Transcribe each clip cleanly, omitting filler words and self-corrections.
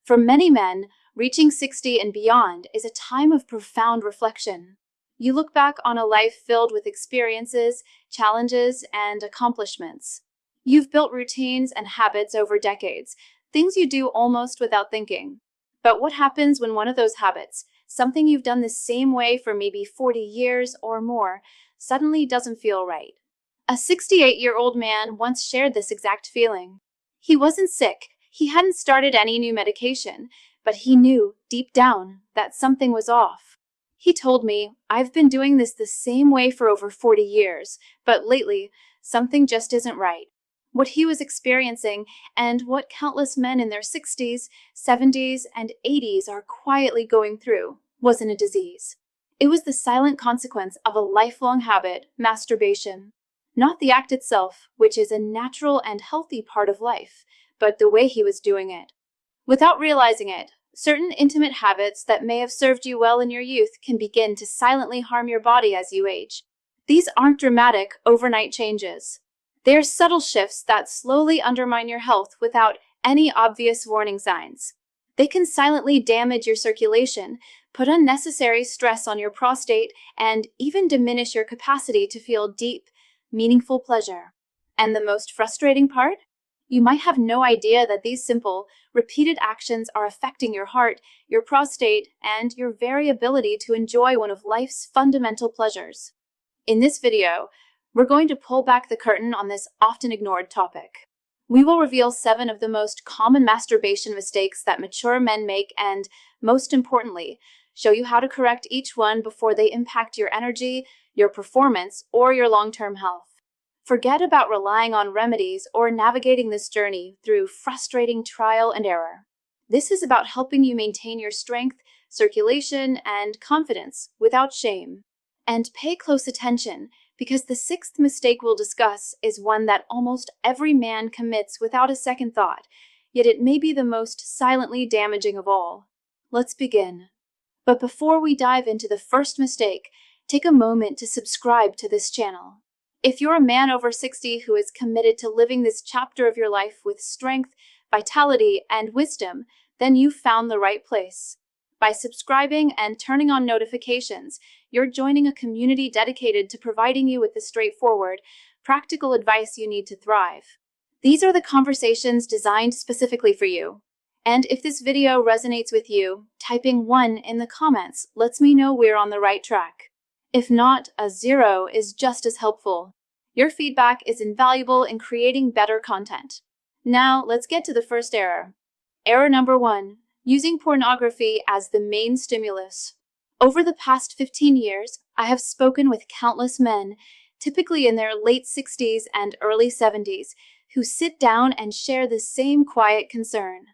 For many men, reaching 60 and beyond is a time of profound reflection. You look back on a life filled with experiences, challenges, and accomplishments. You've built routines and habits over decades, things you do almost without thinking. But what happens when one of those habits, something you've done the same way for maybe 40 years or more, suddenly doesn't feel right? A 68-year-old man once shared this exact feeling. He wasn't sick, he hadn't started any new medication, but he knew, deep down, that something was off. He told me, "I've been doing this the same way for over 40 years, but lately, something just isn't right." What he was experiencing, and what countless men in their 60s, 70s, and 80s are quietly going through, wasn't a disease. It was the silent consequence of a lifelong habit, masturbation. Not the act itself, which is a natural and healthy part of life, but the way he was doing it. Without realizing it, certain intimate habits that may have served you well in your youth can begin to silently harm your body as you age. These aren't dramatic, overnight changes. They are subtle shifts that slowly undermine your health without any obvious warning signs. They can silently damage your circulation, put unnecessary stress on your prostate, and even diminish your capacity to feel deep, meaningful pleasure. And the most frustrating part? You might have no idea that these simple, repeated actions are affecting your heart, your prostate, and your very ability to enjoy one of life's fundamental pleasures. In this video, we're going to pull back the curtain on this often ignored topic. We will reveal 7 of the most common masturbation mistakes that mature men make and, most importantly, show you how to correct each one before they impact your energy, your performance, or your long-term health. Forget about relying on remedies or navigating this journey through frustrating trial and error. This is about helping you maintain your strength, circulation, and confidence without shame. And pay close attention, because the 6th mistake we'll discuss is one that almost every man commits without a second thought, yet it may be the most silently damaging of all. Let's begin. But before we dive into the first mistake, take a moment to subscribe to this channel. If you're a man over 60 who is committed to living this chapter of your life with strength, vitality, and wisdom, then you've found the right place. By subscribing and turning on notifications, you're joining a community dedicated to providing you with the straightforward, practical advice you need to thrive. These are the conversations designed specifically for you. And if this video resonates with you, typing 1 in the comments lets me know we're on the right track. If not, a 0 is just as helpful. Your feedback is invaluable in creating better content. Now, let's get to the first error. Error number 1. Using pornography as the main stimulus. Over the past 15 years, I have spoken with countless men, typically in their late 60s and early 70s, who sit down and share the same quiet concern.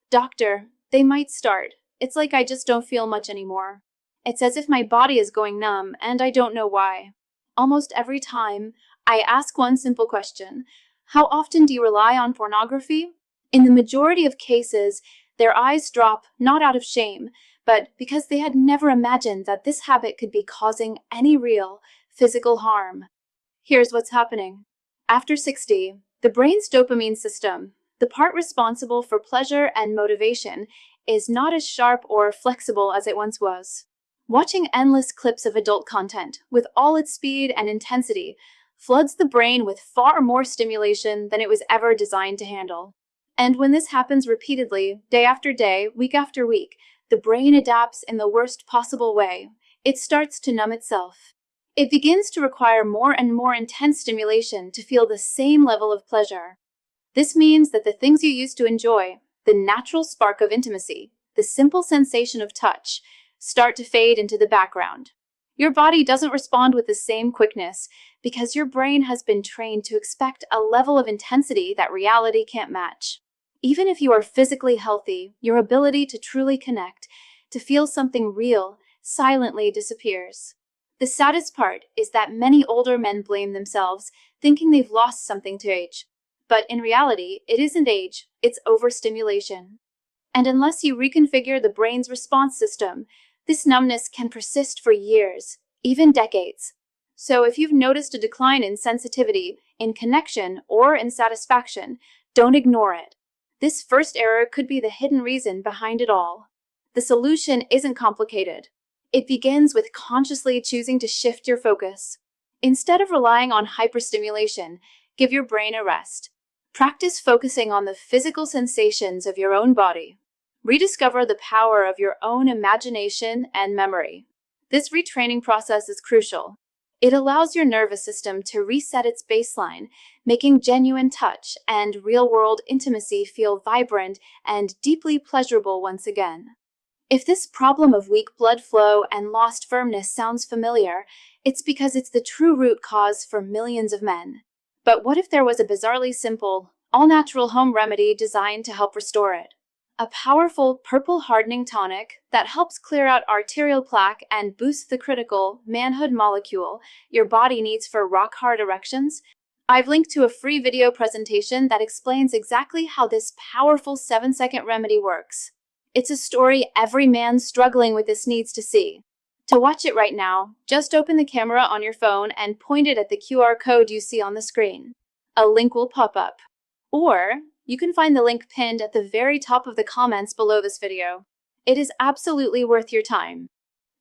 "Doctor, they might start. It's like I just don't feel much anymore. It's as if my body is going numb, and I don't know why." Almost every time, I ask one simple question: how often do you rely on pornography? In the majority of cases, their eyes drop not out of shame, but because they had never imagined that this habit could be causing any real, physical harm. Here's what's happening. After 60, the brain's dopamine system, the part responsible for pleasure and motivation, is not as sharp or flexible as it once was. Watching endless clips of adult content, with all its speed and intensity, floods the brain with far more stimulation than it was ever designed to handle. And when this happens repeatedly, day after day, week after week, the brain adapts in the worst possible way. It starts to numb itself. It begins to require more and more intense stimulation to feel the same level of pleasure. This means that the things you used to enjoy, the natural spark of intimacy, the simple sensation of touch, start to fade into the background. Your body doesn't respond with the same quickness because your brain has been trained to expect a level of intensity that reality can't match. Even if you are physically healthy, your ability to truly connect, to feel something real, silently disappears. The saddest part is that many older men blame themselves, thinking they've lost something to age. But in reality, it isn't age, it's overstimulation. And unless you reconfigure the brain's response system, this numbness can persist for years, even decades. So if you've noticed a decline in sensitivity, in connection, or in satisfaction, don't ignore it. This first error could be the hidden reason behind it all. The solution isn't complicated. It begins with consciously choosing to shift your focus. Instead of relying on hyperstimulation, give your brain a rest. Practice focusing on the physical sensations of your own body. Rediscover the power of your own imagination and memory. This retraining process is crucial. It allows your nervous system to reset its baseline, making genuine touch and real-world intimacy feel vibrant and deeply pleasurable once again. If this problem of weak blood flow and lost firmness sounds familiar, it's because it's the true root cause for millions of men. But what if there was a bizarrely simple, all-natural home remedy designed to help restore it? A powerful purple hardening tonic that helps clear out arterial plaque and boosts the critical manhood molecule your body needs for rock-hard erections. I've linked to a free video presentation that explains exactly how this powerful 7-second remedy works. It's a story every man struggling with this needs to see. To watch it right now, just open the camera on your phone and point it at the QR code you see on the screen. A link will pop up. Or you can find the link pinned at the very top of the comments below this video. It is absolutely worth your time.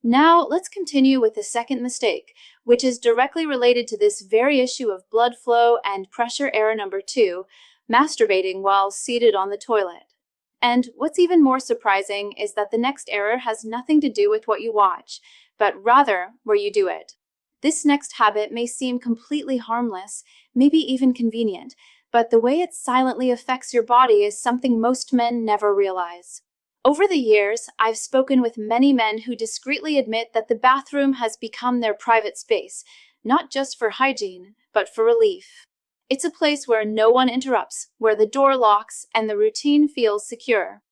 Now, let's continue with the second mistake, which is directly related to this very issue of blood flow and pressure error number 2, masturbating while seated on the toilet. And what's even more surprising is that the next error has nothing to do with what you watch, but rather where you do it. This next habit may seem completely harmless, maybe even convenient, but the way it silently affects your body is something most men never realize. Over the years, I've spoken with many men who discreetly admit that the bathroom has become their private space, not just for hygiene, but for relief. It's a place where no one interrupts, where the door locks, and the routine feels secure.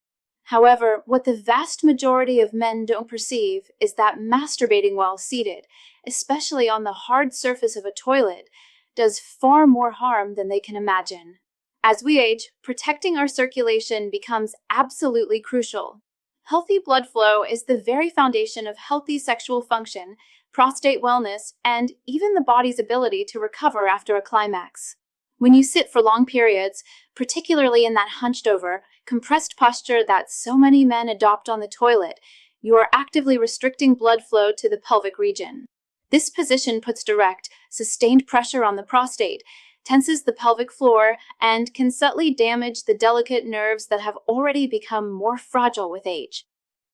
However, what the vast majority of men don't perceive is that masturbating while seated, especially on the hard surface of a toilet, does far more harm than they can imagine. As we age, protecting our circulation becomes absolutely crucial. Healthy blood flow is the very foundation of healthy sexual function, prostate wellness, and even the body's ability to recover after a climax. When you sit for long periods, particularly in that hunched-over, compressed posture that so many men adopt on the toilet, you are actively restricting blood flow to the pelvic region. This position puts direct, sustained pressure on the prostate, tenses the pelvic floor, and can subtly damage the delicate nerves that have already become more fragile with age.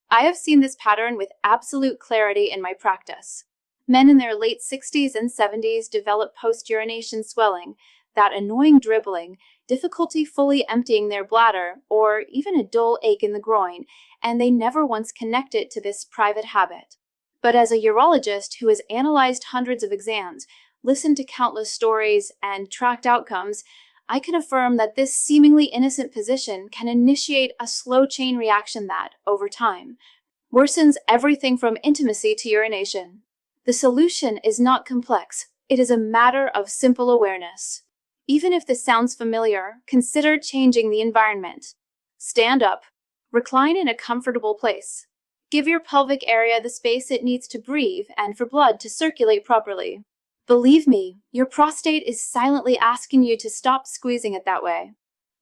I have seen this pattern with absolute clarity in my practice. Men in their late 60s and 70s develop post-urination swelling, that annoying dribbling, difficulty fully emptying their bladder, or even a dull ache in the groin, and they never once connect it to this private habit. But as a urologist who has analyzed hundreds of exams, listened to countless stories, and tracked outcomes, I can affirm that this seemingly innocent position can initiate a slow chain reaction that, over time, worsens everything from intimacy to urination. The solution is not complex. It is a matter of simple awareness. Even if this sounds familiar, consider changing the environment. Stand up. Recline in a comfortable place. Give your pelvic area the space it needs to breathe and for blood to circulate properly. Believe me, your prostate is silently asking you to stop squeezing it that way.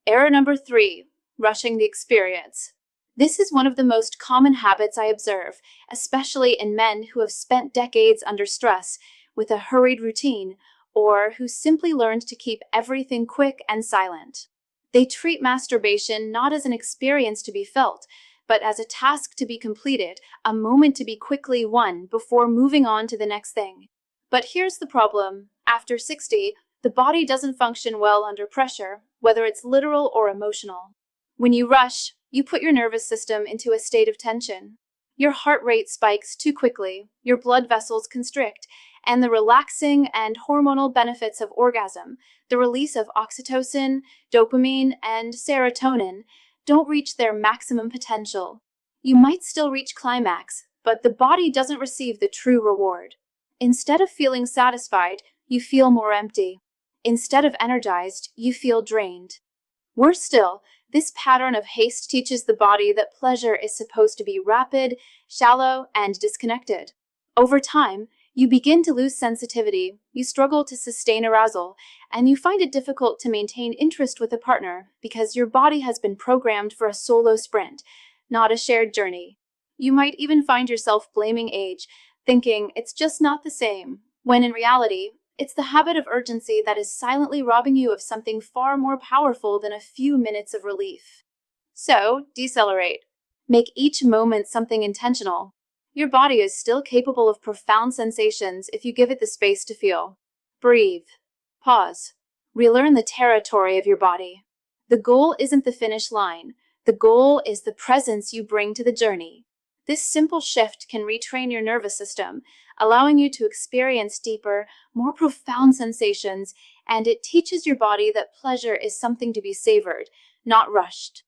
Error number 3, rushing the experience. This is one of the most common habits I observe, especially in men who have spent decades under stress with a hurried routine, or who simply learned to keep everything quick and silent. They treat masturbation not as an experience to be felt, but as a task to be completed, a moment to be quickly won before moving on to the next thing. But here's the problem. After 60, the body doesn't function well under pressure, whether it's literal or emotional. When you rush, you put your nervous system into a state of tension. Your heart rate spikes too quickly, your blood vessels constrict, and the relaxing and hormonal benefits of orgasm, the release of oxytocin, dopamine, and serotonin, don't reach their maximum potential. You might still reach climax, but the body doesn't receive the true reward. Instead of feeling satisfied, you feel more empty. Instead of energized, you feel drained. Worse still, this pattern of haste teaches the body that pleasure is supposed to be rapid, shallow, and disconnected. Over time, You begin to lose sensitivity, you struggle to sustain arousal, and you find it difficult to maintain interest with a partner because your body has been programmed for a solo sprint, not a shared journey. You might even find yourself blaming age, thinking it's just not the same, when in reality, it's the habit of urgency that is silently robbing you of something far more powerful than a few minutes of relief. So, decelerate. Make each moment something intentional. Your body is still capable of profound sensations if you give it the space to feel. Breathe. Pause. Relearn the territory of your body. The goal isn't the finish line. The goal is the presence you bring to the journey. This simple shift can retrain your nervous system, allowing you to experience deeper, more profound sensations, and it teaches your body that pleasure is something to be savored, not rushed.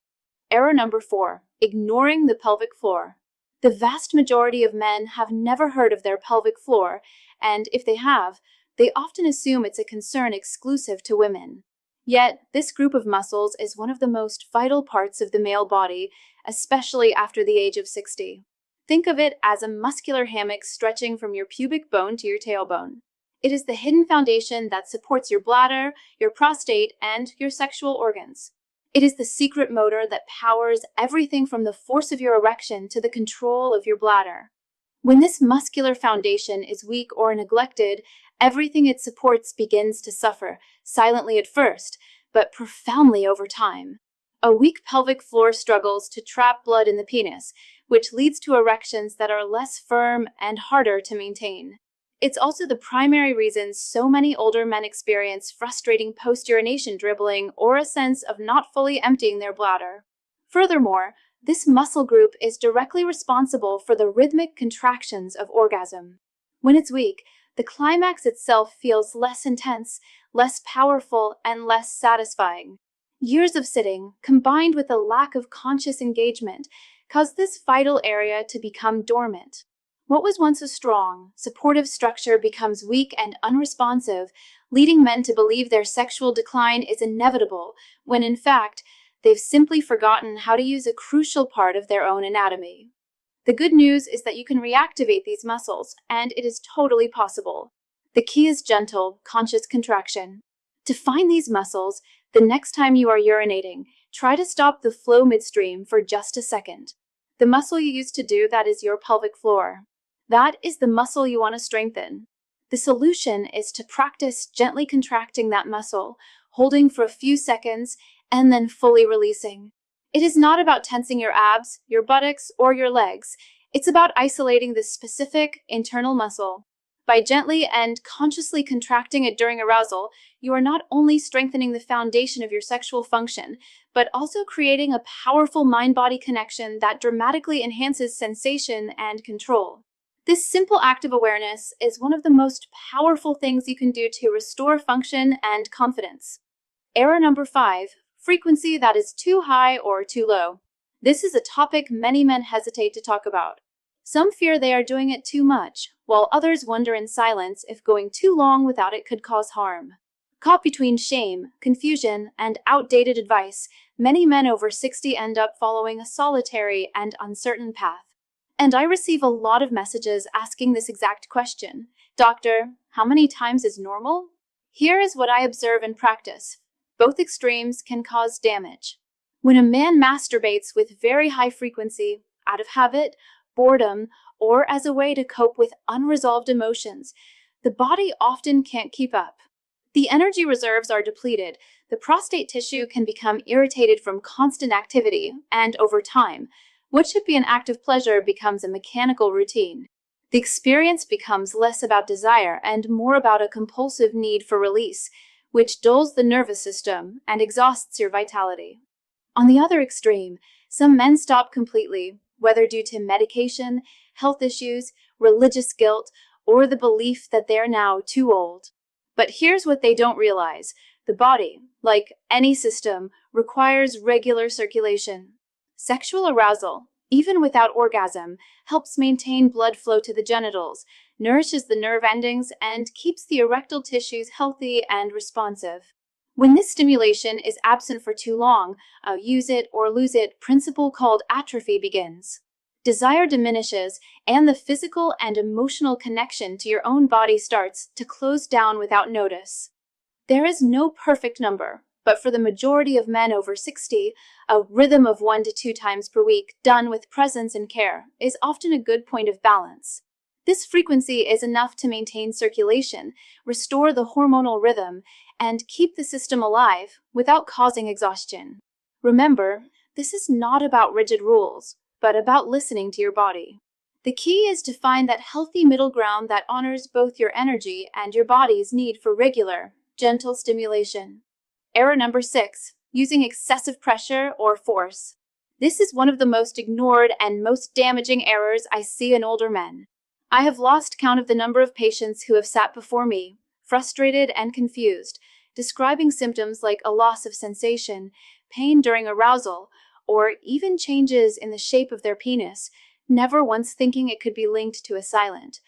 Error number 4, ignoring the pelvic floor. The vast majority of men have never heard of their pelvic floor, and if they have, they often assume it's a concern exclusive to women. Yet, this group of muscles is one of the most vital parts of the male body, especially after the age of 60. Think of it as a muscular hammock stretching from your pubic bone to your tailbone. It is the hidden foundation that supports your bladder, your prostate, and your sexual organs. It is the secret motor that powers everything from the force of your erection to the control of your bladder. When this muscular foundation is weak or neglected, everything it supports begins to suffer, silently at first, but profoundly over time. A weak pelvic floor struggles to trap blood in the penis, which leads to erections that are less firm and harder to maintain. It's also the primary reason so many older men experience frustrating post-urination dribbling or a sense of not fully emptying their bladder. Furthermore, this muscle group is directly responsible for the rhythmic contractions of orgasm. When it's weak, the climax itself feels less intense, less powerful, and less satisfying. Years of sitting, combined with a lack of conscious engagement, cause this vital area to become dormant. What was once a strong, supportive structure becomes weak and unresponsive, leading men to believe their sexual decline is inevitable, when in fact, they've simply forgotten how to use a crucial part of their own anatomy. The good news is that you can reactivate these muscles, and it is totally possible. The key is gentle, conscious contraction. To find these muscles, the next time you are urinating, try to stop the flow midstream for just a second. The muscle you used to do that is your pelvic floor. That is the muscle you want to strengthen. The solution is to practice gently contracting that muscle, holding for a few seconds, and then fully releasing. It is not about tensing your abs, your buttocks, or your legs. It's about isolating this specific internal muscle. By gently and consciously contracting it during arousal, you are not only strengthening the foundation of your sexual function, but also creating a powerful mind-body connection that dramatically enhances sensation and control. This simple act of awareness is one of the most powerful things you can do to restore function and confidence. Error number 5, frequency that is too high or too low. This is a topic many men hesitate to talk about. Some fear they are doing it too much, while others wonder in silence if going too long without it could cause harm. Caught between shame, confusion, and outdated advice, many men over 60 end up following a solitary and uncertain path. And I receive a lot of messages asking this exact question. Doctor, how many times is normal? Here is what I observe in practice. Both extremes can cause damage. When a man masturbates with very high frequency, out of habit, boredom, or as a way to cope with unresolved emotions, the body often can't keep up. The energy reserves are depleted, the prostate tissue can become irritated from constant activity, and over time, what should be an act of pleasure becomes a mechanical routine. The experience becomes less about desire and more about a compulsive need for release, which dulls the nervous system and exhausts your vitality. On the other extreme, some men stop completely, whether due to medication, health issues, religious guilt, or the belief that they're now too old. But here's what they don't realize. The body, like any system, requires regular circulation. Sexual arousal, even without orgasm, helps maintain blood flow to the genitals, nourishes the nerve endings, and keeps the erectile tissues healthy and responsive. When this stimulation is absent for too long, a use it or lose it principle called atrophy begins. Desire diminishes, and the physical and emotional connection to your own body starts to close down without notice. There is no perfect number, but for the majority of men over 60, a rhythm of 1 to 2 times per week done with presence and care is often a good point of balance. This frequency is enough to maintain circulation, restore the hormonal rhythm, and keep the system alive without causing exhaustion. Remember, this is not about rigid rules, but about listening to your body. The key is to find that healthy middle ground that honors both your energy and your body's need for regular, gentle stimulation. Error number 6, using excessive pressure or force. This is one of the most ignored and most damaging errors I see in older men. I have lost count of the number of patients who have sat before me, frustrated and confused, describing symptoms like a loss of sensation, pain during arousal, or even changes in the shape of their penis, never once thinking it could be linked to a silent,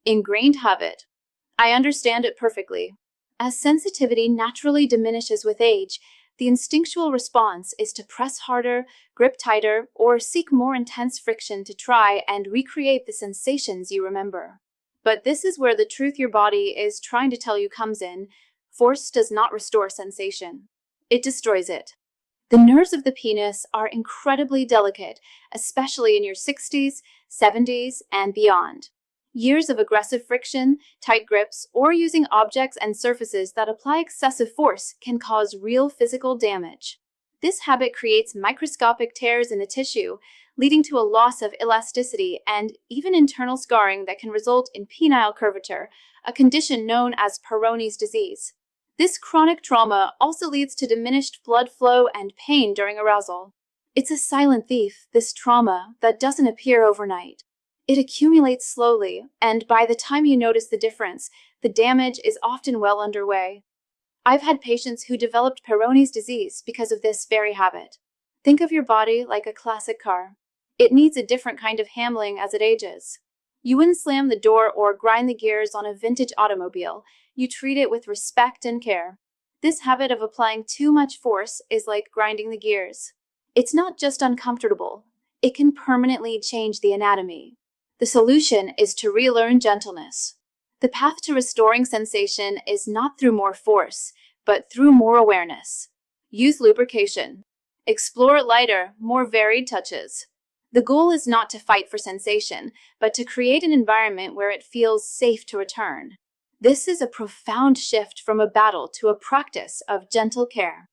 ingrained habit. I understand it perfectly. As sensitivity naturally diminishes with age, the instinctual response is to press harder, grip tighter, or seek more intense friction to try and recreate the sensations you remember. But this is where the truth your body is trying to tell you comes in. Force does not restore sensation. It destroys it. The nerves of the penis are incredibly delicate, especially in your 60s, 70s, and beyond. Years of aggressive friction, tight grips, or using objects and surfaces that apply excessive force can cause real physical damage. This habit creates microscopic tears in the tissue, leading to a loss of elasticity and even internal scarring that can result in penile curvature, a condition known as Peyronie's disease. This chronic trauma also leads to diminished blood flow and pain during arousal. It's a silent thief, this trauma, that doesn't appear overnight. It accumulates slowly, and by the time you notice the difference, the damage is often well underway. I've had patients who developed Peyronie's disease because of this very habit. Think of your body like a classic car. It needs a different kind of handling as it ages. You wouldn't slam the door or grind the gears on a vintage automobile. You treat it with respect and care. This habit of applying too much force is like grinding the gears. It's not just uncomfortable, it can permanently change the anatomy. The solution is to relearn gentleness. The path to restoring sensation is not through more force, but through more awareness. Use lubrication. Explore lighter, more varied touches. The goal is not to fight for sensation, but to create an environment where it feels safe to return. This is a profound shift from a battle to a practice of gentle care.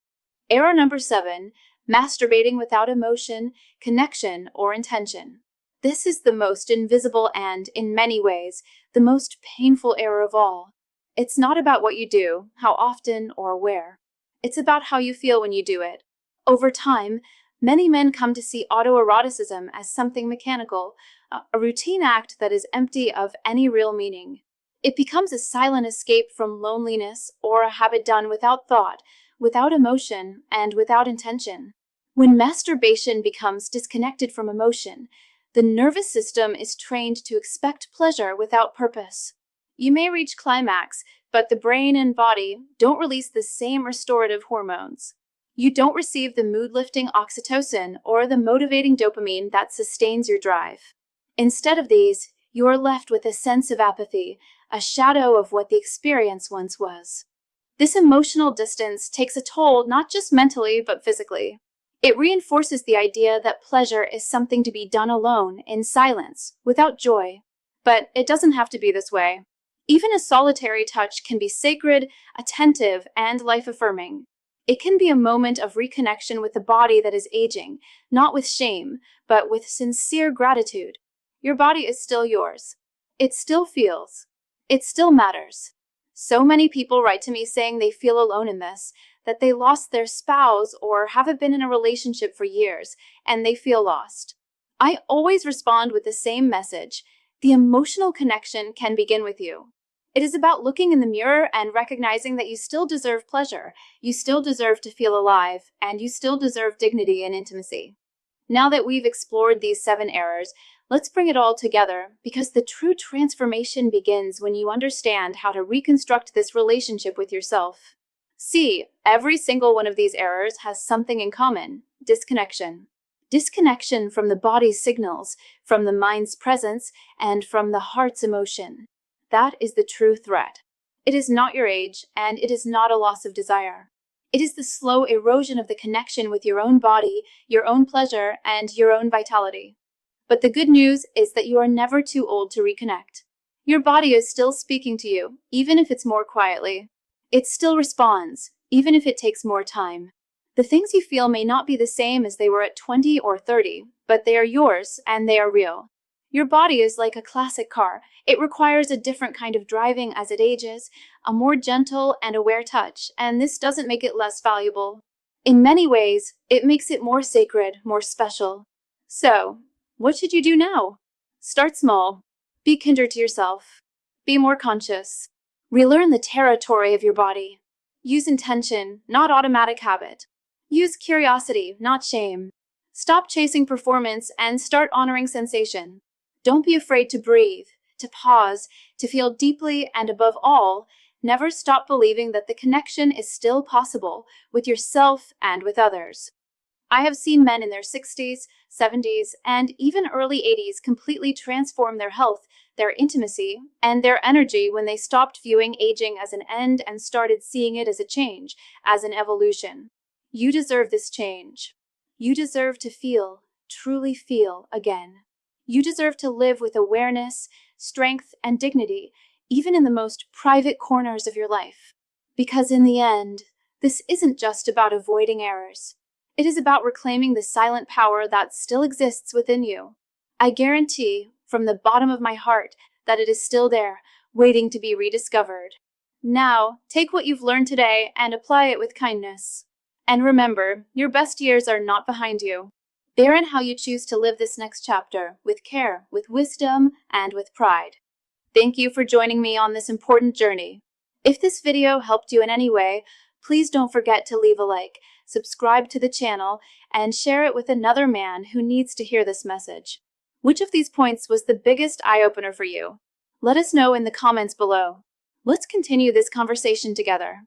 Error number 7, masturbating without emotion, connection, or intention. This is the most invisible and, in many ways, the most painful error of all. It's not about what you do, how often, or where. It's about how you feel when you do it. Over time, many men come to see autoeroticism as something mechanical, a routine act that is empty of any real meaning. It becomes a silent escape from loneliness or a habit done without thought, without emotion, and without intention. When masturbation becomes disconnected from emotion, the nervous system is trained to expect pleasure without purpose. You may reach climax, but the brain and body don't release the same restorative hormones. You don't receive the mood-lifting oxytocin or the motivating dopamine that sustains your drive. Instead of these, you are left with a sense of apathy, a shadow of what the experience once was. This emotional distance takes a toll not just mentally but physically. It reinforces the idea that pleasure is something to be done alone, in silence, without joy. But it doesn't have to be this way. Even a solitary touch can be sacred, attentive, and life-affirming. It can be a moment of reconnection with the body that is aging, not with shame, but with sincere gratitude. Your body is still yours. It still feels. It still matters. So many people write to me saying they feel alone in this, that they lost their spouse or haven't been in a relationship for years, and they feel lost. I always respond with the same message. The emotional connection can begin with you. It is about looking in the mirror and recognizing that you still deserve pleasure, you still deserve to feel alive, and you still deserve dignity and intimacy. Now that we've explored these 7 errors, let's bring it all together, because the true transformation begins when you understand how to reconstruct this relationship with yourself. See, every single one of these errors has something in common: disconnection. Disconnection from the body's signals, from the mind's presence, and from the heart's emotion. That is the true threat. It is not your age, and it is not a loss of desire. It is the slow erosion of the connection with your own body, your own pleasure, and your own vitality. But the good news is that you are never too old to reconnect. Your body is still speaking to you, even if it's more quietly. It still responds, even if it takes more time. The things you feel may not be the same as they were at 20 or 30, but they are yours and they are real. Your body is like a classic car. It requires a different kind of driving as it ages, a more gentle and aware touch, and this doesn't make it less valuable. In many ways, it makes it more sacred, more special. So, what should you do now? Start small. Be kinder to yourself. Be more conscious. Relearn the territory of your body. Use intention, not automatic habit. Use curiosity, not shame. Stop chasing performance and start honoring sensation. Don't be afraid to breathe, to pause, to feel deeply, and above all, never stop believing that the connection is still possible with yourself and with others. I have seen men in their 60s, 70s, and even early 80s completely transform their health, their intimacy, and their energy when they stopped viewing aging as an end and started seeing it as a change, as an evolution. You deserve this change. You deserve to feel, truly feel again. You deserve to live with awareness, strength, and dignity, even in the most private corners of your life. Because in the end, this isn't just about avoiding errors. It is about reclaiming the silent power that still exists within you. I guarantee, from the bottom of my heart, that it is still there, waiting to be rediscovered. Now, take what you've learned today and apply it with kindness. And remember, your best years are not behind you. They're in how you choose to live this next chapter, with care, with wisdom, and with pride. Thank you for joining me on this important journey. If this video helped you in any way, please don't forget to leave a like, subscribe to the channel, and share it with another man who needs to hear this message. Which of these points was the biggest eye-opener for you? Let us know in the comments below. Let's continue this conversation together.